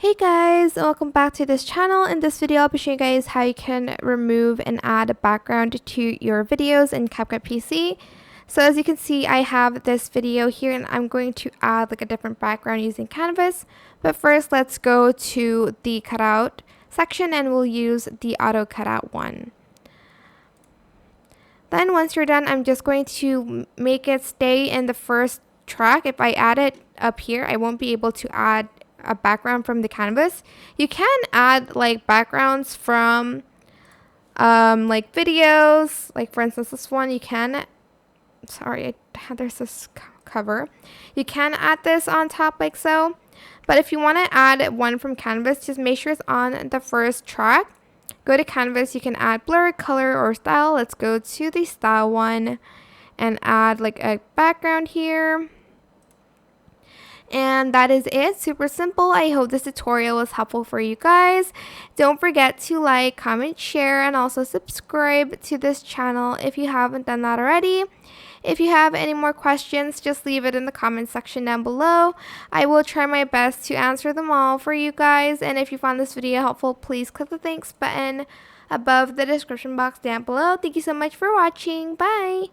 Hey guys, and welcome back to this channel. In this video, I'll be showing you guys how you can remove and add a background to your videos in CapCut PC. So as you can see, I have this video here and I'm going to add like a different background using Canvas. But first, let's go to the cutout section and we'll use the auto cutout one. Then once you're done, I'm just going to make it stay in the first track. If I add it up here, I won't be able to add a background from the canvas. You can add like backgrounds from like videos, like for instance this one. You can, sorry, there's this cover, you can add this on top like so. But if you want to add one from canvas, just make sure it's on the first track. Go to canvas, you can add blur, color, or style. Let's go to the style one and add like a background here. And that is it. Super simple. I hope this tutorial was helpful for you guys. Don't forget to like, comment, share, and also subscribe to this channel if you haven't done that already. If you have any more questions, just leave it in the comment section down below. I will try my best to answer them all for you guys. And if you found this video helpful, please click the thanks button above the description box down below. Thank you so much for watching. Bye!